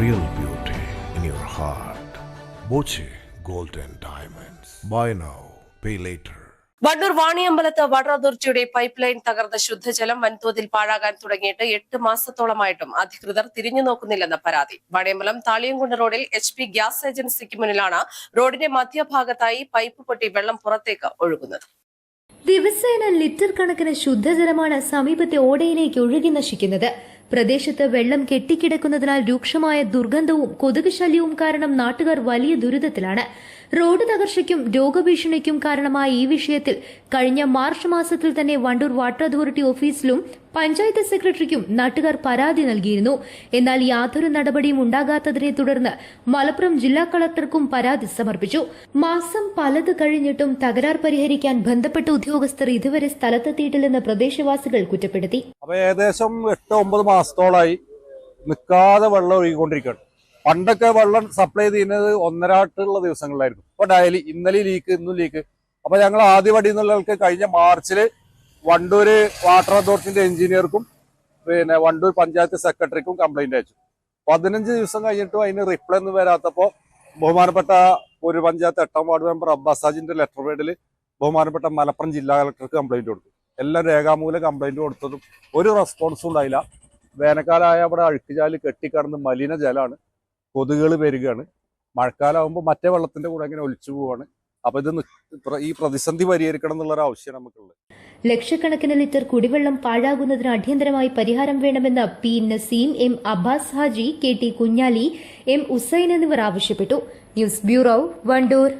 real beauty in your heart. Boche Gold and Diamonds. Buy now, pay later. Wandoor വാണിയമ്പലത്ത് water അതോറിറ്റിയുടെ pipe line തകർന്ന ശുദ്ധജലം വൻതോതിൽ പാഴാകാൻ തുടങ്ങിയിട്ട് 8 മാസത്തോളമായിട്ടും അധികൃതർ തിരിഞ്ഞു നോക്കുന്നില്ലെന്ന പരാതി. വാണിയമ്പലം താളിയംകുണ്ട് റോഡിൽ HP ഗ്യാസ് ഏജൻസിക്ക് മുന്നിലാണ് റോഡിന്റെ മധ്യഭാഗത്തായി പൈപ്പ് പൊട്ടി വെള്ളം പുറത്തേക്ക് ഒഴുകുന്നത്. ദിവസേന ലിറ്റർ കണക്കിന് ശുദ്ധജലമാണ് സമീപത്തെ ഓടയിലേക്ക് ഒഴുകി നശിക്കുന്നത്. പ്രദേശത്ത് വെള്ളം കെട്ടിക്കിടക്കുന്നതിനാൽ രൂക്ഷമായ ദുർഗന്ധവും കൊതുക് ശല്യവും കാരണം നാട്ടുകാർ വലിയ ദുരിതത്തിലാണ്. റോഡ് തകർച്ചയ്ക്കും രോഗഭീഷണിക്കും കാരണമായ ഈ വിഷയത്തിൽ കഴിഞ്ഞ മാർച്ച് മാസത്തിൽ തന്നെ വണ്ടൂർ വാട്ടർ അതോറിറ്റി ഓഫീസിലും പഞ്ചായത്ത് സെക്രട്ടറിക്കും നാട്ടുകാർ പരാതി നൽകിയിരുന്നു. എന്നാൽ യാതൊരു നടപടിയും ഉണ്ടാകാത്തതിനെ തുടർന്ന് മലപ്പുറം ജില്ലാ കളക്ടർക്കും പരാതി സമർപ്പിച്ചു. മാസം പലത് കഴിഞ്ഞിട്ടും തകരാർ പരിഹരിക്കാൻ ബന്ധപ്പെട്ട ഉദ്യോഗസ്ഥർ ഇതുവരെ സ്ഥലത്തെത്തിയിട്ടില്ലെന്ന് പ്രദേശവാസികൾ കുറ്റപ്പെടുത്തി. ഏകദേശം 8-9 മാസത്തോളായി നിൽക്കാതെ വെള്ളം ഒഴുകിക്കൊണ്ടിരിക്കുകയാണ്. പണ്ടൊക്കെ വെള്ളം സപ്ലൈ ചെയ്യുന്നത് ഒന്നരാട്ടുള്ള ദിവസങ്ങളിലായിരുന്നു. ഇപ്പൊ ഡയലി ഇന്നലെ ലീക്ക് ഇന്നും ലീക്ക്. അപ്പൊ ഞങ്ങൾ ആദ്യപടി എന്നുള്ളവർക്ക് കഴിഞ്ഞ മാർച്ചില് വണ്ടൂര് വാട്ടർ അതോറിറ്റിന്റെ എഞ്ചിനീയർക്കും പിന്നെ വണ്ടൂർ പഞ്ചായത്ത് സെക്രട്ടറിക്കും കംപ്ലൈന്റ് അയച്ചു. 15 ദിവസം കഴിഞ്ഞിട്ടും അതിന് റിപ്ലൈ ഒന്നും വരാത്തപ്പോ ബഹുമാനപ്പെട്ട ഒരു പഞ്ചായത്ത് 8ാം വാർഡ് മെമ്പർ അബ്ബാസാജിന്റെ ലെറ്റർ പേഡിൽ ബഹുമാനപ്പെട്ട മലപ്പുറം ജില്ലാ കളക്ടർക്ക് കംപ്ലൈന്റ് കൊടുത്തു. എല്ലാം രേഖാമൂലം കംപ്ലൈന്റ് കൊടുത്തതും ഒരു റെസ്പോൺസും ഉണ്ടായില്ല. വേനൽക്കാലമായ അവിടെ അഴുക്കുചാല് കെട്ടിക്കടന്ന് മലിന ജലമാണ്, കൊതുകുകൾ പെരുകയാണ്. മഴക്കാലമാകുമ്പോൾ മറ്റേ വെള്ളത്തിന്റെ കൂടെ അങ്ങനെ ഒലിച്ചു പോവാണ്. അപ്പൊ ഇത് ഈ പ്രതിസന്ധി പരിഹരിക്കണം എന്നുള്ളൊരു ആവശ്യം നമുക്കുള്ളത്. ലക്ഷക്കണക്കിന് ലിറ്റർ കുടിവെള്ളം പാഴാകുന്നതിന് അടിയന്തരമായി പരിഹാരം വേണമെന്ന് P. Naseem, M. Abbas Haji, KT Kunhali, M. Usain എന്നിവർ ആവശ്യപ്പെട്ടു. News bureau, Wandoor.